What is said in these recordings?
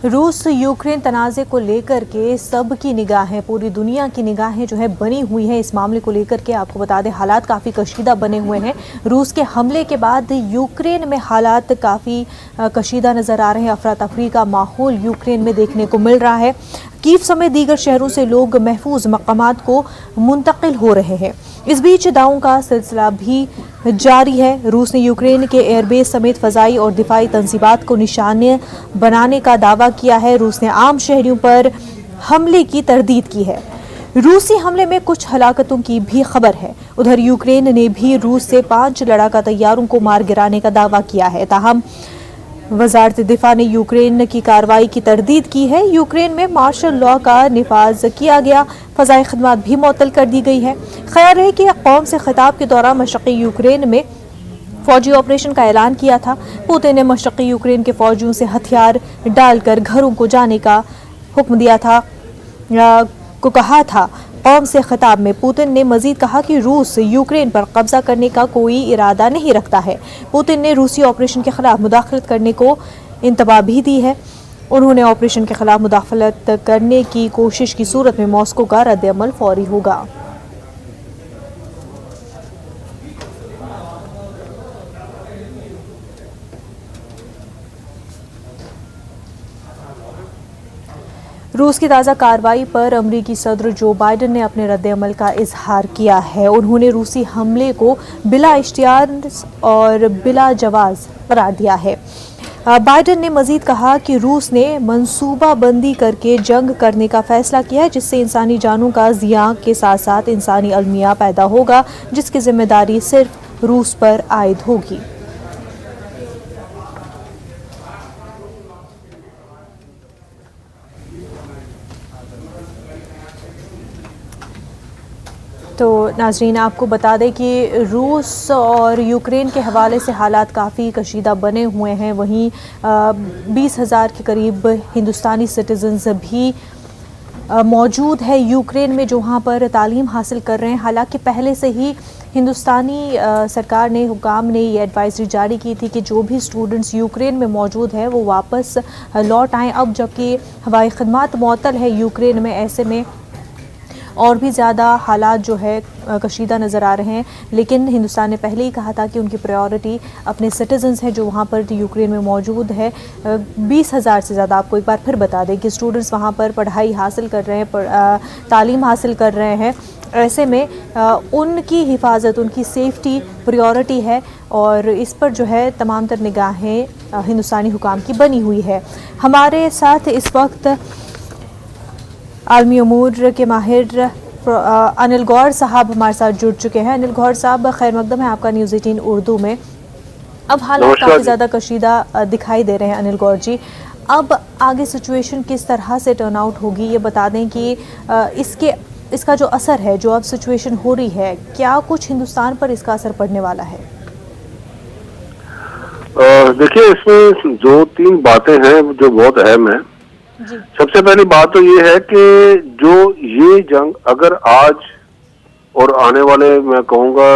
रूस यूक्रेन तनाज़े को लेकर के सबकी निगाहें, पूरी दुनिया की निगाहें जो है बनी हुई हैं इस मामले को लेकर के। आपको बता दें हालात काफ़ी कशीदा बने हुए हैं। रूस के हमले के बाद यूक्रेन में हालात काफ़ी कशीदा नज़र आ रहे हैं। अफरा तफरी का माहौल यूक्रेन में देखने को मिल रहा है। कीव समेत दीगर शहरों से लोग महफूज मकामात को मुंतकिल हो रहे हैं। इस बीच दावों का सिलसिला भी जारी है। रूस ने यूक्रेन के एयरबेस समेत फ़ज़ाई और दिफाई तंजीबात को निशाने बनाने का दावा किया है। रूस ने आम शहरियों पर हमले की तरदीद की है। रूसी हमले में कुछ हलाकतों की भी खबर है। उधर यूक्रेन ने भी रूस से 5 लड़ाका तैयारों को मार गिराने का दावा किया है। ताहम वजारत दिफा ने यूक्रेन की कार्रवाई की तरदीद की है। यूक्रेन में मार्शल लॉ का निफाज किया गया, फ़ज़ाई खदमात भी मुअत्तल कर दी गई है। ख्याल है कि कौम से खिताब के दौरान मशरक़ी यूक्रेन में फौजी ऑपरेशन का ऐलान किया था। पुतिन ने मशरक़ी यूक्रेन के फौजियों से हथियार डालकर घरों को जाने का हुक्म दिया था कहा था। कौम से खिताब में पुतिन ने मजीद कहा कि रूस यूक्रेन पर कब्जा करने का कोई इरादा नहीं रखता है। पुतिन ने रूसी ऑपरेशन के खिलाफ मुदाखलत करने को इंतबा भी दी है। उन्होंने ऑपरेशन के खिलाफ मुदाखलत करने की कोशिश की सूरत में मॉस्को का रद्द-ए-अमल फौरी होगा। रूस की ताज़ा कार्रवाई पर अमरीकी सदर जो बाइडन ने अपने रद्द-ए-अमल का इजहार किया है। उन्होंने रूसी हमले को बिला इश्तियार और बिला जवाज़ करार दिया है। बाइडन ने मजीद कहा कि रूस ने मंसूबाबंदी करके जंग करने का फैसला किया है, जिससे इंसानी जानों का ज़िया के साथ साथ इंसानी अलमिया पैदा होगा, जिसकी जिम्मेदारी सिर्फ रूस पर आयद होगी। तो नाजरीन, आपको बता दें कि रूस और यूक्रेन के हवाले से हालात काफ़ी कशीदा बने हुए हैं। वहीं 20,000 के करीब हिंदुस्तानी सिटीजन्स भी मौजूद है यूक्रेन में, जो वहाँ पर तालीम हासिल कर रहे हैं। हालांकि पहले से ही हिंदुस्तानी सरकार ने, हुकाम ने ये एडवाइजरी जारी की थी कि जो भी स्टूडेंट्स यूक्रेन में मौजूद है वो वापस लौट आएँ। अब जबकि हवाई खदमात मुअत्तल है यूक्रेन में, ऐसे में और भी ज़्यादा हालात जो है कशीदा नज़र आ रहे हैं। लेकिन हिंदुस्तान ने पहले ही कहा था कि उनकी प्रायोरिटी अपने सिटीजन्स हैं जो वहाँ पर यूक्रेन में मौजूद है। 20,000 से ज़्यादा, आपको एक बार फिर बता दें कि स्टूडेंट्स वहाँ पर पढ़ाई हासिल कर रहे हैं, तालीम हासिल कर रहे हैं। ऐसे में उनकी हिफाजत, उनकी सेफ्टी प्रायोरिटी है और इस पर जो है तमाम तर निगाहें हिंदुस्तानी हुकाम की बनी हुई है। हमारे साथ इस वक्त आलमी उमूर के माहिर अनिल गौर साहब हमारे साथ जुड़ चुके हैं। अनिल गौर साहब, खैर मकदम है आपका न्यूज़ 18 उर्दू में। अब हालात काफ़ी ज़्यादा कशीदा दिखाई दे रहे हैं अनिल गौर जी। अब आगे सिचुएशन किस तरह से टर्न आउट होगी, ये बता दें कि इसका जो असर है, जो अब सिचुएशन हो रही है, क्या कुछ हिंदुस्तान पर इसका असर पड़ने वाला है? देखिए, इसमें 2-3 बातें हैं जो बहुत अहम है। सबसे पहली बात तो ये है कि जो ये जंग अगर आज और आने वाले, मैं कहूँगा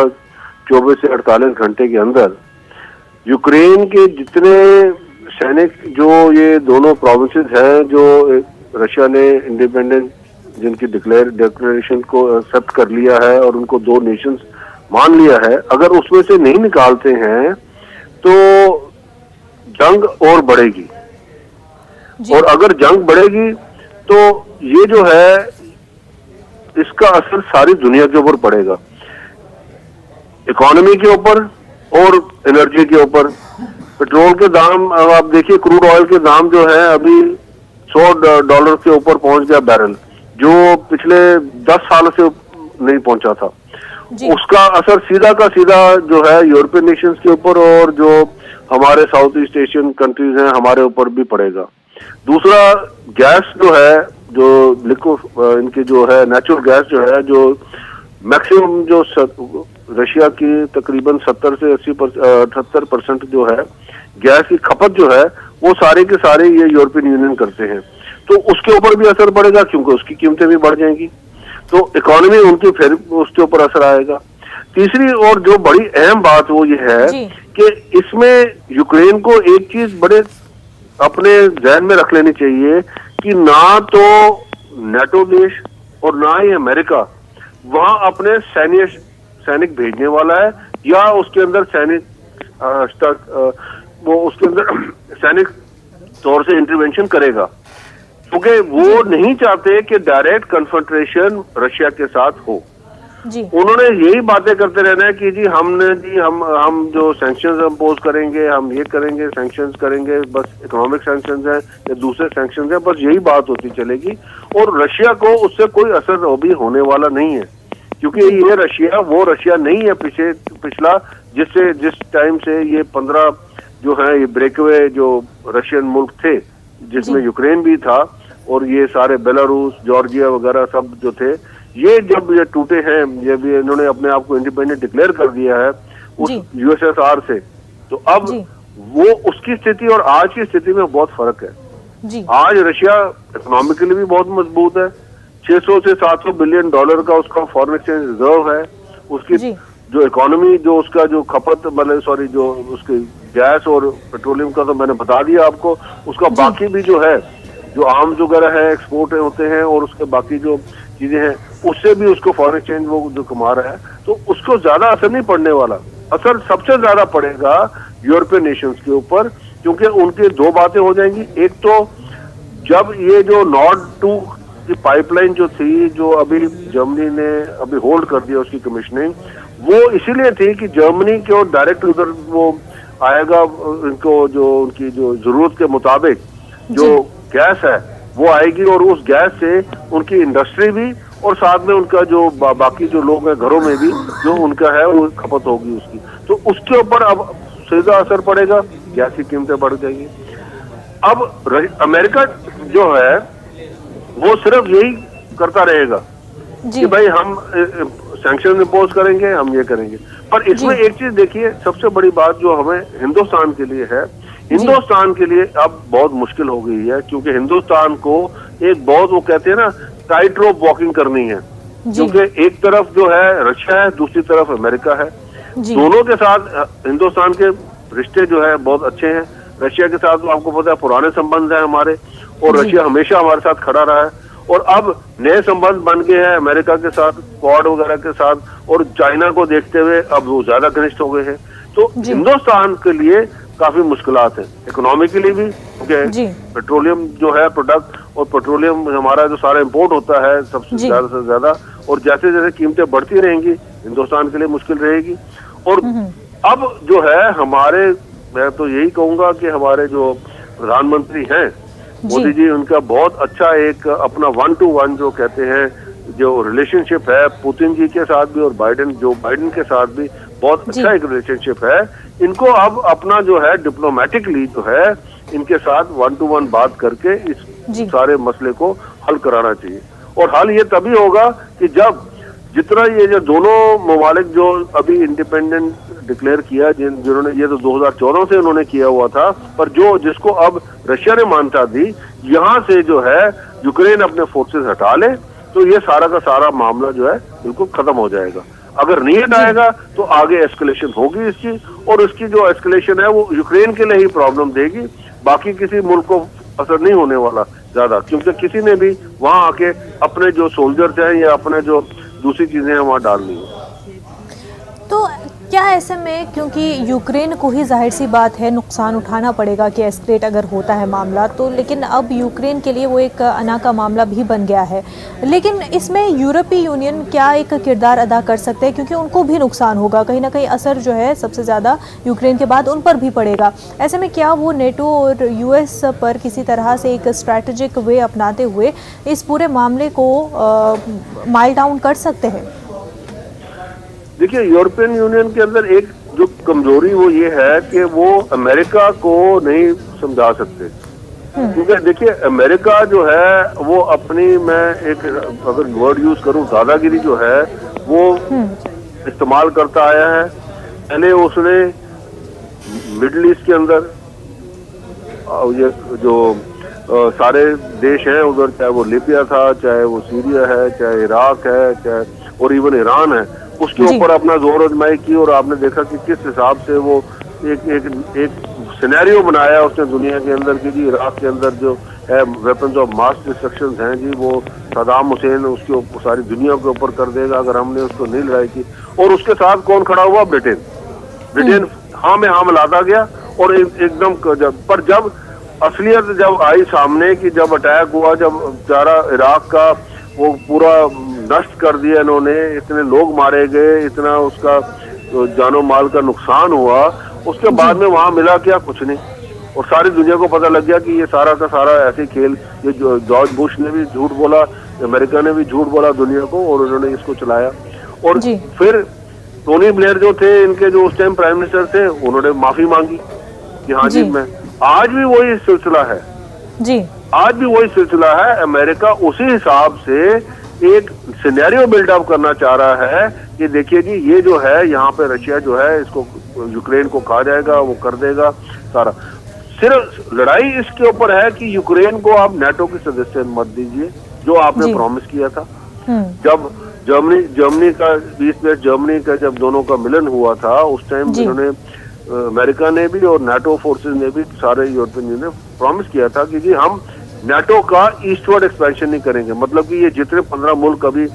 24 से 48 घंटे के अंदर, यूक्रेन के जितने सैनिक, जो ये दोनों प्रोविंसेस हैं जो रशिया ने इंडिपेंडेंट, जिनकी डिक्लेरेशन को एक्सेप्ट कर लिया है और उनको 2 नेशंस मान लिया है, अगर उसमें से नहीं निकालते हैं तो जंग और बढ़ेगी। और अगर जंग बढ़ेगी तो ये जो है, इसका असर सारी दुनिया के ऊपर पड़ेगा, इकोनॉमी के ऊपर और एनर्जी के ऊपर। पेट्रोल के दाम, आप देखिए, क्रूड ऑयल के दाम जो है अभी $100 के ऊपर पहुंच गया बैरल, जो पिछले 10 साल से नहीं पहुंचा था। उसका असर सीधा का सीधा जो है यूरोपियन नेशंस के ऊपर और जो हमारे साउथ ईस्ट एशियन कंट्रीज हैं हमारे ऊपर भी पड़ेगा। दूसरा, गैस जो है, जो लिक्विड इनकी जो है नेचुरल गैस जो है, जो मैक्सिमम जो रशिया की तकरीबन 70 से 78% जो है गैस की खपत जो है, वो सारे के सारे ये यूरोपियन यूनियन करते हैं। तो उसके ऊपर भी असर पड़ेगा, क्योंकि उसकी कीमतें भी बढ़ जाएंगी, तो इकोनॉमी उनकी फिर उसके ऊपर असर आएगा। तीसरी और जो बड़ी अहम बात वो ये है कि इसमें यूक्रेन को एक चीज बड़े अपने जहन में रख लेनी चाहिए कि ना तो नेटो देश और ना ही अमेरिका वहां अपने सैनिक भेजने वाला है या उसके अंदर वो उसके अंदर सैनिक तौर से इंटरवेंशन करेगा, क्योंकि वो नहीं चाहते कि डायरेक्ट कन्फ्रंटेशन रशिया के साथ हो। जी उन्होंने यही बातें करते रहना है कि जी हम जो सैंक्शंस इम्पोज करेंगे, हम ये करेंगे, सैंक्शंस करेंगे, बस इकोनॉमिक सैंक्शंस हैं या दूसरे सैंक्शंस हैं, बस यही बात होती चलेगी और रशिया को उससे कोई असर अभी होने वाला नहीं है, क्योंकि ये रशिया वो रशिया नहीं है पिछला जिस टाइम से ये 15 जो है ये ब्रेकअवे जो रशियन मुल्क थे, जिसमें यूक्रेन भी था और ये सारे बेलारूस, जॉर्जिया वगैरह सब जो थे, ये जब ये टूटे हैं, ये भी इन्होंने अपने आप को इंडिपेंडेंट डिक्लेयर कर दिया है उस यूएसएसआर से, तो अब वो उसकी स्थिति और आज की स्थिति में बहुत फर्क है। जी आज रशिया इकोनॉमिकली भी बहुत मजबूत है, 600 से 700 बिलियन डॉलर का उसका फॉरेन एक्सचेंज रिजर्व है, उसकी जो इकोनॉमी जो उसका जो खपत मतलब सॉरी जो उसकी गैस और पेट्रोलियम का तो मैंने बता दिया आपको, उसका बाकी भी जो है जो आर्म्स वगैरह है एक्सपोर्ट होते हैं और उसके बाकी जो चीजें हैं उससे भी उसको फॉरेन एक्सचेंज वो जो कमा रहा है, तो उसको ज्यादा असर नहीं पड़ने वाला। असर सबसे ज्यादा पड़ेगा यूरोपियन नेशंस के ऊपर, क्योंकि उनकी दो बातें हो जाएंगी। एक तो जब ये जो नॉर्ड 2 की पाइपलाइन जो थी, जो अभी जर्मनी ने अभी होल्ड कर दिया उसकी कमीशनिंग, वो इसीलिए थी कि जर्मनी को डायरेक्ट उधर वो आएगा, इनको जो उनकी जो जरूरत के मुताबिक जो गैस है वो आएगी और उस गैस से उनकी इंडस्ट्री भी और साथ में उनका जो बाकी जो लोग हैं घरों में भी जो उनका है वो खपत होगी उसकी, तो उसके ऊपर अब सीधा असर पड़ेगा, गैस की कीमतें बढ़ जाएंगी। अब अमेरिका जो है वो सिर्फ यही करता रहेगा कि भाई हम सैंक्शन इम्पोज करेंगे, हम ये करेंगे, पर इसमें एक चीज देखिए, सबसे बड़ी बात जो हमें हिंदुस्तान के लिए है, हिंदुस्तान के लिए अब बहुत मुश्किल हो गई है, क्योंकि हिंदुस्तान को एक बहुत वो कहते हैं ना टाइट रोप वॉकिंग करनी है, क्योंकि एक तरफ जो है रशिया है, दूसरी तरफ अमेरिका है, दोनों के साथ हिंदुस्तान के रिश्ते जो है बहुत अच्छे हैं। रशिया के साथ तो आपको पता है पुराने संबंध हैं हमारे, और रशिया हमेशा हमारे साथ खड़ा रहा है, और अब नए संबंध बन गए हैं अमेरिका के साथ, क्वाड वगैरह के साथ, और चाइना को देखते हुए अब वो ज्यादा घनिष्ठ हो गए हैं। तो हिंदुस्तान के लिए काफी मुश्किलात है इकोनॉमिकली भी, क्योंकि पेट्रोलियम जो है प्रोडक्ट और पेट्रोलियम हमारा जो सारा इंपोर्ट होता है सबसे ज्यादा से ज्यादा, और जैसे जैसे कीमतें बढ़ती रहेंगी हिंदुस्तान के लिए मुश्किल रहेगी। और अब जो है हमारे, मैं तो यही कहूंगा कि हमारे जो प्रधानमंत्री हैं मोदी जी, उनका बहुत अच्छा एक अपना 1-to-1 जो कहते हैं जो रिलेशनशिप है पुतिन जी के साथ भी और बाइडेन के साथ भी बहुत अच्छा एक रिलेशनशिप है। इनको अब अपना जो है डिप्लोमेटिकली जो है इनके साथ 1-to-1 बात करके इस सारे मसले को हल कराना चाहिए, और हल ये तभी होगा कि जब जितना ये जो दोनों ममालिक जो अभी इंडिपेंडेंट डिक्लेयर किया, जिन्होंने ये तो 2014 से उन्होंने किया हुआ था, पर जिसको अब रशिया ने मान्यता दी, यहाँ से जो है यूक्रेन अपने फोर्सेस हटा ले तो ये सारा का सारा मामला जो है बिल्कुल खत्म हो जाएगा। अगर नहीं हटाएगा तो आगे एस्केलेशन होगी इसकी, और इसकी जो एस्केलेशन है वो यूक्रेन के लिए ही प्रॉब्लम देगी, बाकी किसी मुल्क को असर नहीं होने वाला ज्यादा, क्योंकि किसी ने भी वहां आके अपने जो सोल्जर्स हैं या अपने जो दूसरी चीजें हैं वहां डालनी है। तो क्या ऐसे में, क्योंकि यूक्रेन को ही जाहिर सी बात है नुकसान उठाना पड़ेगा कि एस्केलेट अगर होता है मामला तो, लेकिन अब यूक्रेन के लिए वो एक अना का मामला भी बन गया है, लेकिन इसमें यूरोपीय यूनियन क्या एक किरदार अदा कर सकते हैं, क्योंकि उनको भी नुकसान होगा, कहीं ना कहीं असर जो है सबसे ज़्यादा यूक्रेन के बाद उन पर भी पड़ेगा। ऐसे में क्या वो नेटो और यूएस पर किसी तरह से एक स्ट्रैटेजिक वे अपनाते हुए इस पूरे मामले को माइल डाउन कर सकते हैं? देखिए, यूरोपियन यूनियन के अंदर एक जो कमजोरी वो ये है कि वो अमेरिका को नहीं समझा सकते, क्योंकि देखिए अमेरिका जो है वो अपनी, मैं एक अगर वर्ड यूज करूं, दादागिरी जो है वो इस्तेमाल करता आया है। पहले उसने मिडिल ईस्ट के अंदर ये जो सारे देश हैं उधर, चाहे वो लीबिया था, चाहे वो सीरिया है, चाहे इराक है, चाहे और इवन ईरान है, उसके ऊपर अपना जोर आजमाई की, और आपने देखा कि किस हिसाब से वो एक सिनेरियो बनाया उसने दुनिया के अंदर कि जी इराक के अंदर जो है वेपन्स ऑफ मास डिस्ट्रक्शन हैं जी, वो सदाम हुसैन उसके सारी दुनिया के ऊपर कर देगा अगर हमने उसको नहीं लड़ाई की। और उसके साथ कौन खड़ा हुआ? ब्रिटेन हाँ में हाँ मिलाता गया। और एकदम जब असलियत जब आई सामने कि जब अटैक हुआ, जब सारा इराक का वो पूरा नष्ट कर दिया इन्होंने, इतने लोग मारे गए, इतना उसका जानो माल का नुकसान हुआ, उसके बाद में वहां मिला क्या? कुछ नहीं। और सारी दुनिया को पता लग गया कि ये सारा का सारा ऐसे खेल, ये जॉर्ज बुश ने भी झूठ बोला, अमेरिका ने भी झूठ बोला दुनिया को, और उन्होंने इसको चलाया। और फिर टोनी ब्लेयर जो थे इनके, जो उस टाइम प्राइम मिनिस्टर थे, उन्होंने माफी मांगी कि हाँ जी मैं, आज भी वही सिलसिला है जी, आज भी वही सिलसिला है। अमेरिका उसी हिसाब से एक सिनेरियो बिल्डअप करना चाह रहा है कि देखिए जी ये जो है यहाँ पे रशिया जो है इसको यूक्रेन को खा जाएगा, वो कर देगा सारा। सिर्फ लड़ाई इसके ऊपर है कि यूक्रेन को आप नेटो की सदस्य मत दीजिए, जो आपने प्रॉमिस किया था। जब जर्मनी का ईस्ट वेस्ट जर्मनी का जब दोनों का मिलन हुआ था, उस टाइम इन्होंने अमेरिका ने भी और नेटो फोर्सेस ने भी, सारे यूरोपियन यूनियन ने प्रॉमिस किया था कि जी हम नेटो का ईस्टवर्ड एक्सपेंशन नहीं करेंगे। मतलब कि ये जितने 15 मुल्क अभी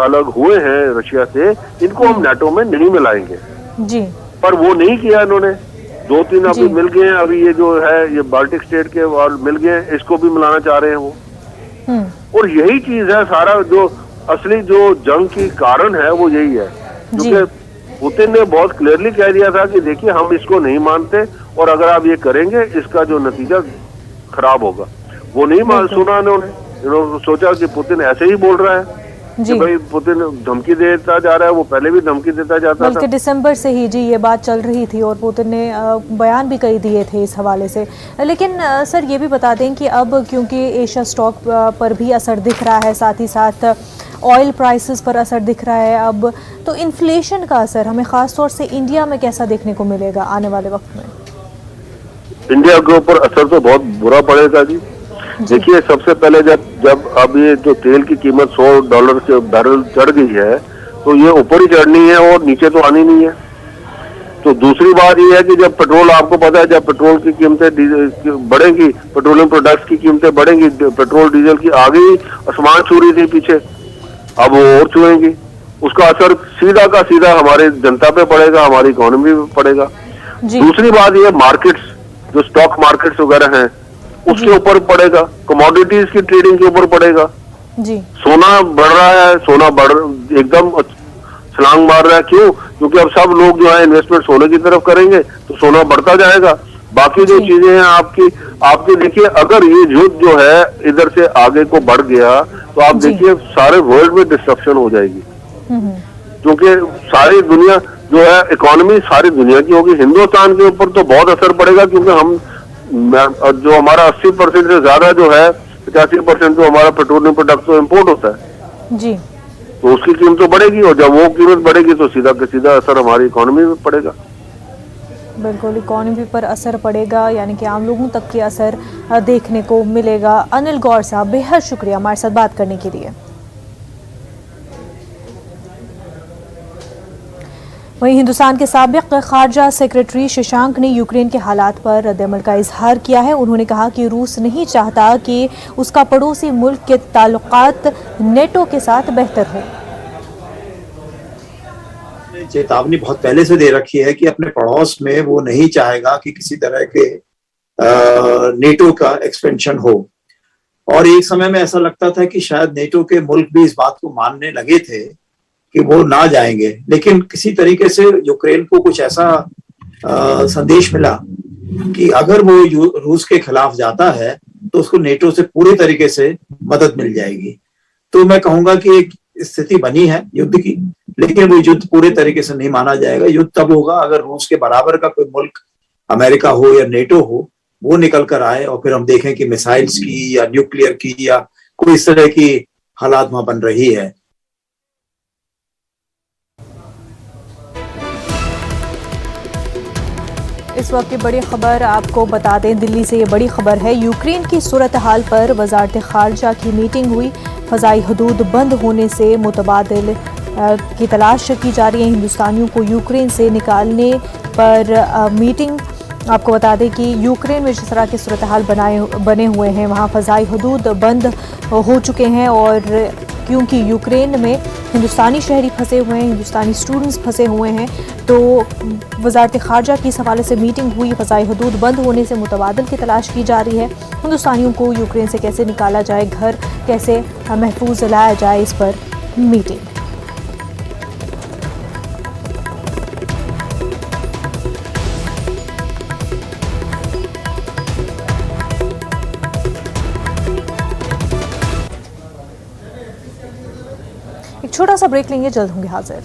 अलग हुए हैं रशिया से, इनको हम नेटो में नहीं मिलाएंगे जी। पर वो नहीं किया इन्होंने। 2-3 अभी मिल गए हैं, अभी ये जो है ये बाल्टिक स्टेट के और मिल गए हैं, इसको भी मिलाना चाह रहे हैं वो। और यही चीज है, सारा जो असली जो जंग की कारण है वो यही है, क्योंकि पुतिन ने बहुत क्लियरली कह दिया था कि देखिए हम इसको नहीं मानते, और अगर आप ये करेंगे इसका जो नतीजा खराब होगा। वो नहीं सुना इन्होंने सोचा कि पुतिन ऐसे ही बोल रहा है कि भाई पुतिन धमकी देता जा रहा है, वो पहले भी धमकी देता जाता था। बल्कि दिसंबर से ही जी ये बात चल रही थी और पुतिन ने बयान भी कई दिए थे इस हवाले से। लेकिन सर ये भी बता दें कि अब क्योंकि एशिया स्टॉक पर भी असर दिख रहा है, साथ ही साथ ऑयल प्राइसेस पर असर दिख रहा है अब, तो इन्फ्लेशन का असर हमें ख़ास तौर से इंडिया में कैसा देखने को मिलेगा आने वाले वक्त में? इंडिया के ऊपर असर तो बहुत बुरा पड़ेगा जी। देखिए सबसे पहले जब अब ये जो तेल की कीमत $100 के बैरल चढ़ गई है, तो ये ऊपर ही चढ़नी है और नीचे तो आनी नहीं है। तो दूसरी बात ये है कि जब पेट्रोल, आपको पता है जब पेट्रोल की कीमतें बढ़ेंगी, पेट्रोलियम प्रोडक्ट्स की कीमतें बढ़ेंगी, पेट्रोल डीजल की आगे ही आसमान छू रही थी पीछे, अब वो और छुएंगी। उसका असर सीधा का सीधा हमारे जनता पे पड़ेगा, हमारी इकोनॉमी पे पड़ेगा। दूसरी बात ये मार्केट्स, जो स्टॉक मार्केट्स वगैरह हैं, उसके ऊपर पड़ेगा, कमोडिटीज की ट्रेडिंग के ऊपर पड़ेगा जी। सोना बढ़ रहा है, सोना एकदम छलांग मार रहा है। क्यों? क्योंकि अब सब लोग जो है इन्वेस्टमेंट सोने की तरफ करेंगे, तो सोना बढ़ता जाएगा। बाकी जो चीजें हैं आपकी देखिए, अगर ये युद्ध जो है इधर से आगे को बढ़ गया, तो आप देखिए सारे वर्ल्ड में डिस्ट्रप्शन हो जाएगी, क्योंकि सारी दुनिया जो है इकोनॉमी सारी दुनिया की होगी। हिंदुस्तान के ऊपर तो बहुत असर पड़ेगा, क्योंकि हम जो हमारा 80% से ज्यादा जो है 85% जो हमारा पेट्रोलियम प्रोडक्ट तो इम्पोर्ट होता है जी, तो उसकी कीमत तो बढ़ेगी, और जब वो कीमत बढ़ेगी तो सीधा का सीधा असर हमारी इकोनॉमी में पड़ेगा। बिल्कुल, इकोनॉमी पर असर पड़ेगा, यानी कि आम लोगों तक के असर देखने को मिलेगा। अनिल गौर साहब, बेहद शुक्रिया हमारे साथ बात करने के लिए। वहीं हिंदुस्तान के साबिक खारजा सेक्रेटरी शशांक ने यूक्रेन के हालात पर रद्द-ए-अमल का इजहार किया है। उन्होंने कहा कि रूस नहीं चाहता कि उसका पड़ोसी मुल्क के ताल्लुकात नेटो के साथ बेहतर हो। चेतावनी बहुत पहले से दे रखी है कि अपने पड़ोस में वो नहीं चाहेगा कि किसी तरह के नेटो का एक्सपेंशन हो। और एक समय में ऐसा लगता था कि शायद नेटो के मुल्क भी इस बात को मानने लगे थे कि वो ना जाएंगे, लेकिन किसी तरीके से यूक्रेन को कुछ ऐसा संदेश मिला कि अगर वो रूस के खिलाफ जाता है तो उसको नेटो से पूरी तरीके से मदद मिल जाएगी। तो मैं कहूंगा कि एक स्थिति बनी है युद्ध की, लेकिन वो युद्ध पूरे तरीके से नहीं माना जाएगा। युद्ध तब होगा अगर रूस के बराबर का कोई मुल्क, अमेरिका हो या नेटो हो, वो निकल कर आए और फिर हम देखें कि मिसाइल्स की या न्यूक्लियर की या कोई इस तरह की हालात वहां बन रही है। इस वक्त की बड़ी खबर आपको बता दें, दिल्ली से ये बड़ी खबर है। यूक्रेन की सूरत हाल पर वजारत खारजा की मीटिंग हुई। फ़ज़ाई हदूद बंद होने से मुतबादिल की तलाश की जा रही है। हिंदुस्तानियों को यूक्रेन से निकालने पर मीटिंग आपको बता दें कि यूक्रेन में जिस तरह के सूरत हाल बने हुए हैं, वहाँ फ़ज़ाई हदूद बंद हो चुके हैं और क्योंकि यूक्रेन में हिंदुस्तानी शहरी फंसे हुए हैं, हिंदुस्तानी स्टूडेंट्स फंसे हुए हैं, तो वज़ारत ख़ारजा की इस हवाले से मीटिंग हुई। फ़ज़ाई हदूद बंद होने से मुतबादल की तलाश की जा रही है। हिंदुस्तानियों को यूक्रेन से कैसे निकाला जाए, घर कैसे महफूज लाया जाए, इस पर मीटिंग। एक छोटा सा ब्रेक लेंगे, जल्द होंगे हाजिर।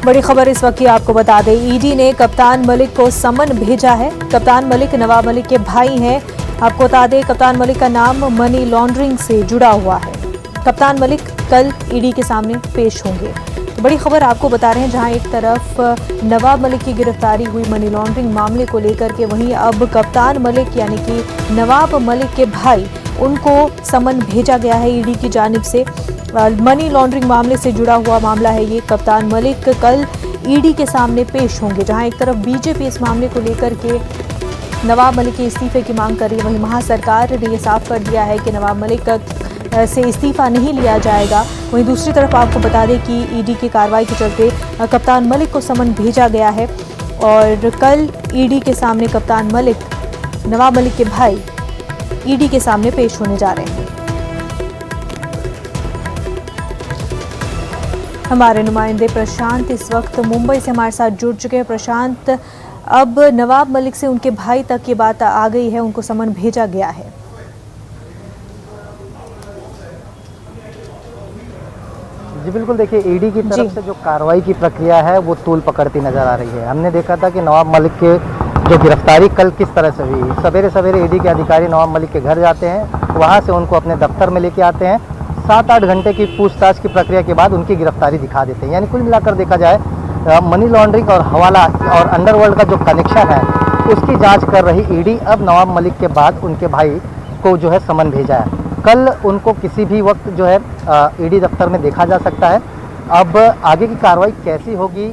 बड़ी खबर इस वक्त की आपको बता दें, ईडी ने कप्तान मलिक को समन भेजा है। कप्तान मलिक नवाब मलिक के भाई हैं। आपको बता दें, कप्तान मलिक का नाम मनी लॉन्ड्रिंग से जुड़ा हुआ है। कप्तान मलिक कल ईडी के सामने पेश होंगे। तो बड़ी खबर आपको बता रहे हैं, जहां एक तरफ नवाब मलिक की गिरफ्तारी हुई मनी लॉन्ड्रिंग मामले को लेकर के, वहीं अब कप्तान मलिक यानी कि नवाब मलिक के भाई, उनको समन भेजा गया है ईडी की जानिब से। मनी लॉन्ड्रिंग मामले से जुड़ा हुआ मामला है ये। कप्तान मलिक कल ईडी के सामने पेश होंगे। जहां एक तरफ बीजेपी इस मामले को लेकर के नवाब मलिक के इस्तीफे की मांग कर रही है, वहीं महासरकार ने ये साफ कर दिया है कि नवाब मलिक से इस्तीफा नहीं लिया जाएगा। वहीं दूसरी तरफ आपको बता दें कि ईडी की कार्रवाई के चलते कप्तान मलिक को समन भेजा गया है और कल ईडी के सामने कप्तान मलिक, नवाब मलिक के भाई ईडी के सामने पेश होने जा रहे हैं। हमारे नुमाइंदे प्रशांत इस वक्त मुंबई से हमारे साथ जुड़ चुके हैं। प्रशांत, अब नवाब मलिक से उनके भाई तक ये बात आ गई है, उनको समन भेजा गया है। जी बिल्कुल, देखिए ईडी की तरफ से जो कार्रवाई की प्रक्रिया है वो तूल पकड़ती नजर आ रही है। हमने देखा था कि नवाब मलिक के जो गिरफ्तारी कल किस तरह से हुई। सवेरे सवेरे ईडी के अधिकारी नवाब मलिक के घर जाते हैं, वहाँ से उनको अपने दफ्तर में लेके आते हैं। 7-8 घंटे की पूछताछ की प्रक्रिया के बाद उनकी गिरफ्तारी दिखा देते हैं। यानी कुल मिलाकर देखा जाए, मनी लॉन्ड्रिंग और हवाला और अंडरवर्ल्ड का जो कनेक्शन है उसकी जाँच कर रही ईडी अब नवाब मलिक के बाद उनके भाई को जो है समन भेजा है। कल उनको किसी भी वक्त जो है ईडी दफ्तर में देखा जा सकता है। अब आगे की कार्रवाई कैसी होगी,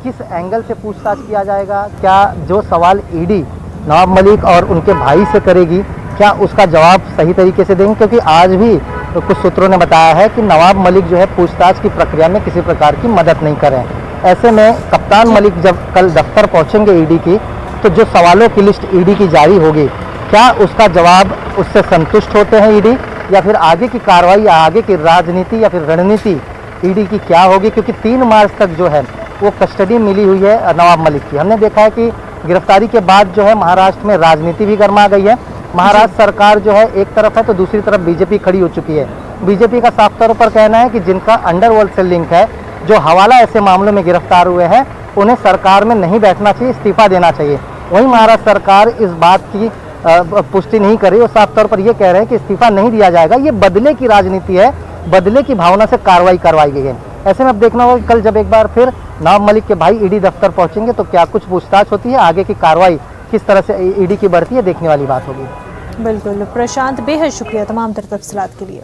किस एंगल से पूछताछ किया जाएगा, क्या जो सवाल ईडी नवाब मलिक और उनके भाई से करेगी, क्या उसका जवाब सही तरीके से देंगे? क्योंकि आज भी कुछ सूत्रों ने बताया है कि नवाब मलिक जो है पूछताछ की प्रक्रिया में किसी प्रकार की मदद नहीं कर रहे हैं। ऐसे में कप्तान मलिक जब कल दफ्तर पहुँचेंगे ईडी की, तो जो सवालों की लिस्ट ईडी की जारी होगी, क्या उसका जवाब उससे संतुष्ट होते हैं ईडी, या फिर आगे की कार्रवाई या आगे की राजनीति या फिर रणनीति ईडी की क्या होगी? क्योंकि 3 मार्च तक जो है वो कस्टडी मिली हुई है नवाब मलिक की। हमने देखा है कि गिरफ्तारी के बाद जो है महाराष्ट्र में राजनीति भी गर्मा गई है। महाराष्ट्र सरकार जो है एक तरफ है तो दूसरी तरफ बीजेपी खड़ी हो चुकी है। बीजेपी का साफ तौर पर कहना है कि जिनका अंडरवर्ल्ड से लिंक है, जो हवाला ऐसे मामलों में गिरफ्तार हुए हैं, उन्हें सरकार में नहीं बैठना चाहिए, इस्तीफा देना चाहिए। वहीं महाराष्ट्र सरकार इस बात की पुष्टि नहीं कर रही और साफ तौर पर यह कह रहे हैं कि इस्तीफा नहीं दिया जाएगा। ये बदले की राजनीति है, बदले की भावना से कार्रवाई करवाई गई है। ऐसे में अब देखना होगा कि कल जब एक बार फिर नवाब मलिक के भाई ईडी दफ्तर पहुंचेंगे तो क्या कुछ पूछताछ होती है, आगे की कार्रवाई किस तरह से ईडी की बढ़ती है, देखने वाली बात होगी। बिल्कुल प्रशांत, बेहद शुक्रिया तमाम तफसीलात के लिए।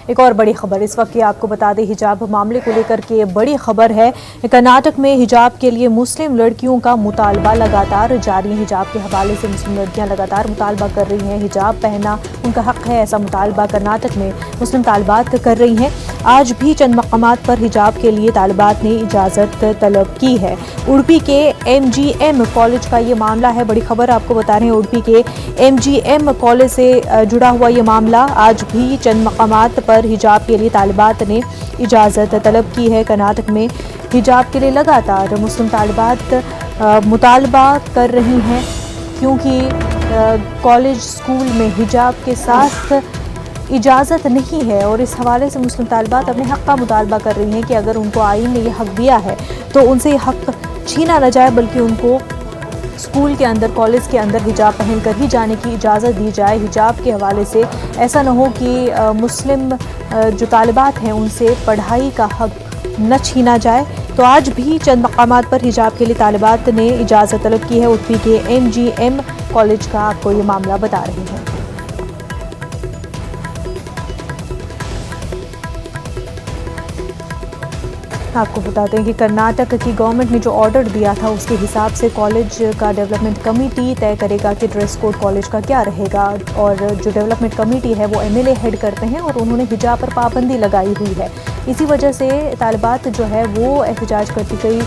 एक और बड़ी खबर इस वक्त की आपको बता दें, हिजाब मामले को लेकर के बड़ी खबर है। कर्नाटक में हिजाब के लिए मुस्लिम लड़कियों का मुतालबा लगातार जारी है। हिजाब के हवाले से मुस्लिम लड़कियां लगातार मुतालबा कर रही हैं। हिजाब पहनना उनका हक है, ऐसा मुतालबा कर्नाटक में मुस्लिम तालिबात कर रही हैं। आज भी चंद मकामात पर हिजाब के लिए तालिबात ने इजाज़त तलब की है। उडुपी के MGM कॉलेज का ये मामला है। बड़ी खबर आपको बता रहे हैं, उडुपी के MGM कॉलेज से जुड़ा हुआ ये मामला। आज भी चंद मकामात पर हिजाब के लिए तालिबात ने इजाज़त तलब की है। कर्नाटक में हिजाब के लिए लगातार मुस्लिम तालिबात मुतालबा कर रही हैं, क्योंकि कॉलेज स्कूल में हिजाब के साथ इजाज़त नहीं है और इस हवाले से मुस्लिम तालिबात अपने हक़ का मुतालबा कर रही हैं कि अगर उनको आईन ने यह हक़ दिया है तो उनसे यह हक़ छीना न जाए, बल्कि उनको स्कूल के अंदर, कॉलेज के अंदर हिजाब पहनकर ही जाने की इजाज़त दी जाए। हिजाब के हवाले से ऐसा न हो कि मुस्लिम जो तालिबात हैं उनसे पढ़ाई का हक़ न छीना जाए। तो तो आज भी चंद मकामात पर हिजाब के लिए तालिबात ने इजाज़त तलब की है। उडुपी के MGM कॉलेज का आपको ये मामला बता रही है। आपको बताते हैं कि कर्नाटक की गवर्नमेंट ने जो ऑर्डर दिया था उसके हिसाब से कॉलेज का डेवलपमेंट कमेटी तय करेगा कि ड्रेस कोड कॉलेज का क्या रहेगा। और जो डेवलपमेंट कमेटी है वो MLA हेड करते हैं और उन्होंने हिजाब पर पाबंदी लगाई हुई है। इसी वजह से तालिबात जो है वो एहतजाज करती गई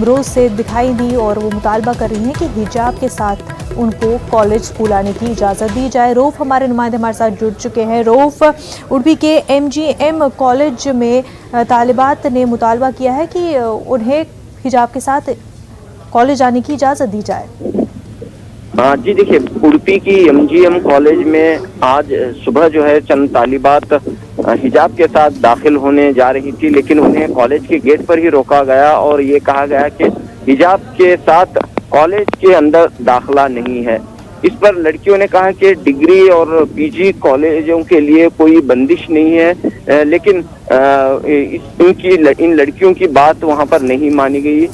रोज़ से दिखाई दी और वो मुतालबा कर रही हैं कि हिजाब के साथ उनको कॉलेज स्कूल आने की इजाज़त दी जाए। रऊफ़ हमारे नुमाइंदे हमारे साथ जुड़ चुके हैं। रऊफ़, उडुपी के MGM कॉलेज में तालिबात ने मुतालबा किया है कि उन्हें हिजाब के साथ कॉलेज आने की इजाज़त दी जाए। जी देखिए, उडुपी की MGM कॉलेज में आज सुबह जो है चंद तालिबात हिजाब के साथ दाखिल होने जा रही थी, लेकिन उन्हें कॉलेज के गेट पर ही रोका गया और ये कहा गया कि हिजाब के साथ कॉलेज के अंदर दाखिला नहीं है। इस पर लड़कियों ने कहा कि डिग्री और PG कॉलेजों के लिए कोई बंदिश नहीं है, लेकिन इन लड़कियों की बात वहां पर नहीं मानी गई।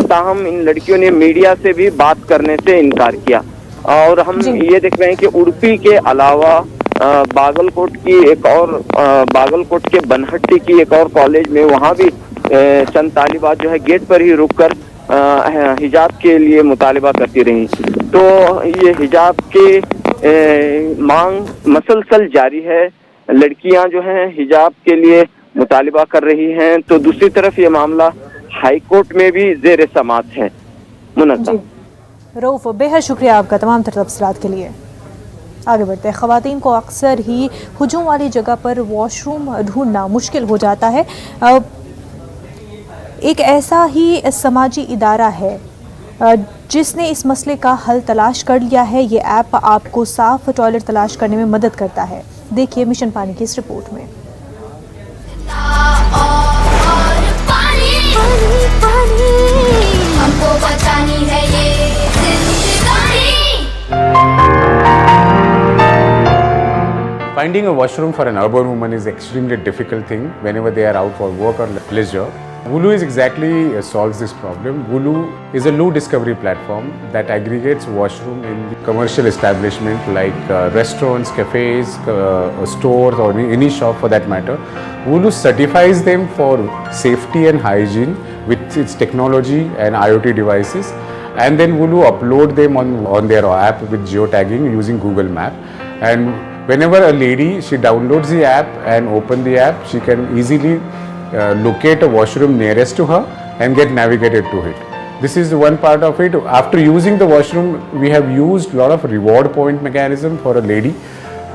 ताहम इन लड़कियों ने मीडिया से भी बात करने से इनकार किया। और हम ये देख रहे हैं कि उडुपी के अलावा बागलकोट के बनहट्टी की एक और कॉलेज में वहां भी चंद तालिबात जो है गेट पर ही रुककर हिजाब के लिए मुतालिबा करती रही। तो ये हिजाब के मांग मसलसल जारी है। लड़कियां जो हैं हिजाब के लिए मुतालिबा कर रही हैं, तो दूसरी तरफ ये मामला हाई कोर्ट में भी ज़ेर समाअत है। मुनज़्ज़म रऊफ़, बेहद शुक्रिया आपका तमाम तफसीलात के लिए। आगे बढ़ते हैं। ख़वातीन को अक्सर ही हुजूम वाली जगह पर वॉशरूम ढूंढना मुश्किल हो जाता है। एक ऐसा ही समाजी इदारा है जिसने इस मसले का हल तलाश कर लिया है। ये ऐप आपको साफ टॉयलेट तलाश करने में मदद करता है। देखिए मिशन पानी की इस रिपोर्ट में। हमको बचानी है ये जिंदगानी। Finding a washroom for an urban woman is extremely difficult thing whenever they are out for work or leisure. Wulu is exactly solves this problem. Wulu is a new discovery platform that aggregates washroom in the commercial establishment like restaurants, cafes, stores or any shop for that matter. Wulu certifies them for safety and hygiene with its technology and IoT devices, and then Wulu upload them on their app with geotagging using Google Map. And whenever a lady, she downloads the app and open the app, she can easily locate a washroom nearest to her and get navigated to it. This is one part of it. After using the washroom, we have used a lot of reward point mechanism for a lady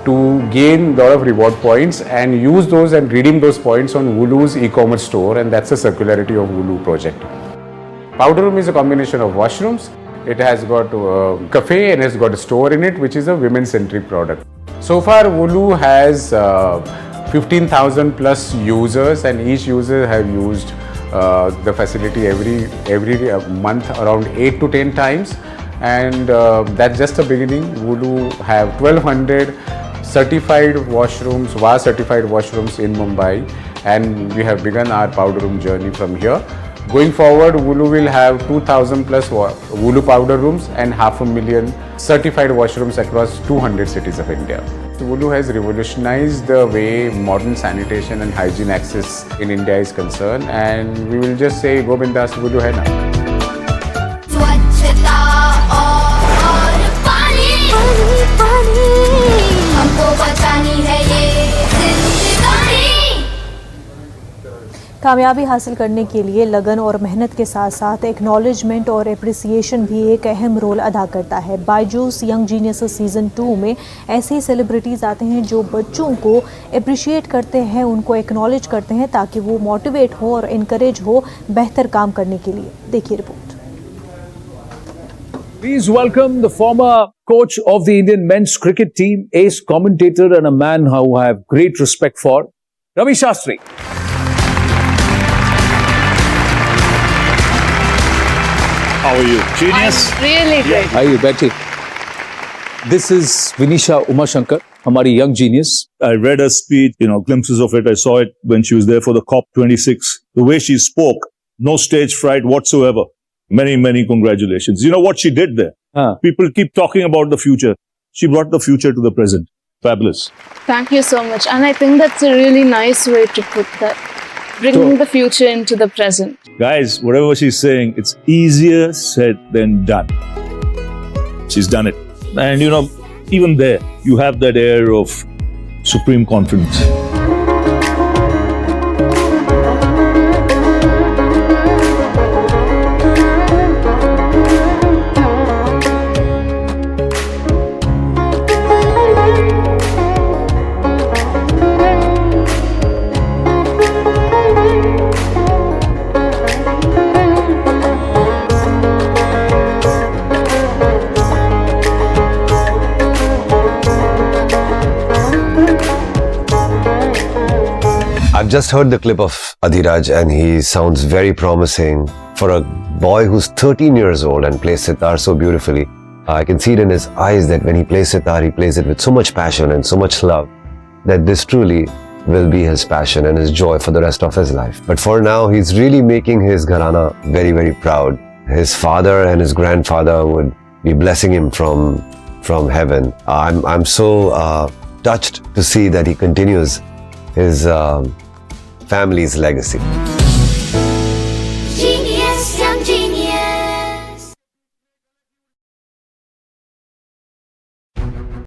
to gain a lot of reward points and use those and redeem those points on Wulu's e-commerce store, and that's the circularity of Wulu project. Powder room is a combination of washrooms. It has got a cafe and it's got a store in it, which is a women-centric product. So far, Wulu has 15,000 plus users, and each user have used the facility every month around 8 to 10 times, and that's just the beginning. Wulu have 1200 certified washrooms, WA certified washrooms in Mumbai, and we have begun our powder room journey from here. Going forward, Wulu will have 2,000 plus Wulu powder rooms and 500,000 certified washrooms across 200 cities of India. Wulu has revolutionized the way modern sanitation and hygiene access in India is concerned, and we will just say go bindas Wulu hai na. स्वच्छता और पानी हमको बचानी है ये जिंदगानी। कामयाबी हासिल करने के लिए लगन और मेहनत के साथ साथ एक्नॉलेजमेंट और एप्रिसिएशन भी एक अहम रोल अदा करता है। बायजूस यंग जीनियस सीज़न 2 में ऐसे ही सेलिब्रिटीज़ आते हैं जो बच्चों को अप्रिशिएट करते हैं, उनको एक्नॉलेज करते हैं ताकि वो मोटिवेट हो और इनकरेज हो बेहतर काम करने के लिए। देखिए report. Please welcome the former coach of the Indian men's cricket team, ace commentator and a man who I have great respect for, Ravi Shastri. How are you? Genius? Really great. Hi, Betty. This is Vinisha Umashankar, हमारी young genius. I read her speech, glimpses of it. I saw it when she was there for the COP26. The way she spoke No stage fright whatsoever. Many, many congratulations. You know what she did there? People keep talking about the future. She brought the future to the present. Fabulous. Thank you so much. And I think that's a really nice way to put that. Bringing the future into the present. Guys, whatever she's saying, it's easier said than done. She's done it. And you know, even there, you have that air of supreme confidence. I've just heard the clip of Adhiraj and he sounds very promising. For a boy who's 13 years old and plays sitar so beautifully, I can see it in his eyes that when he plays sitar, he plays it with so much passion and so much love that this truly will be his passion and his joy for the rest of his life. But for now, he's really making his gharana very, very proud. His father and his grandfather would be blessing him from heaven. I'm so touched to see that he continues his family's legacy.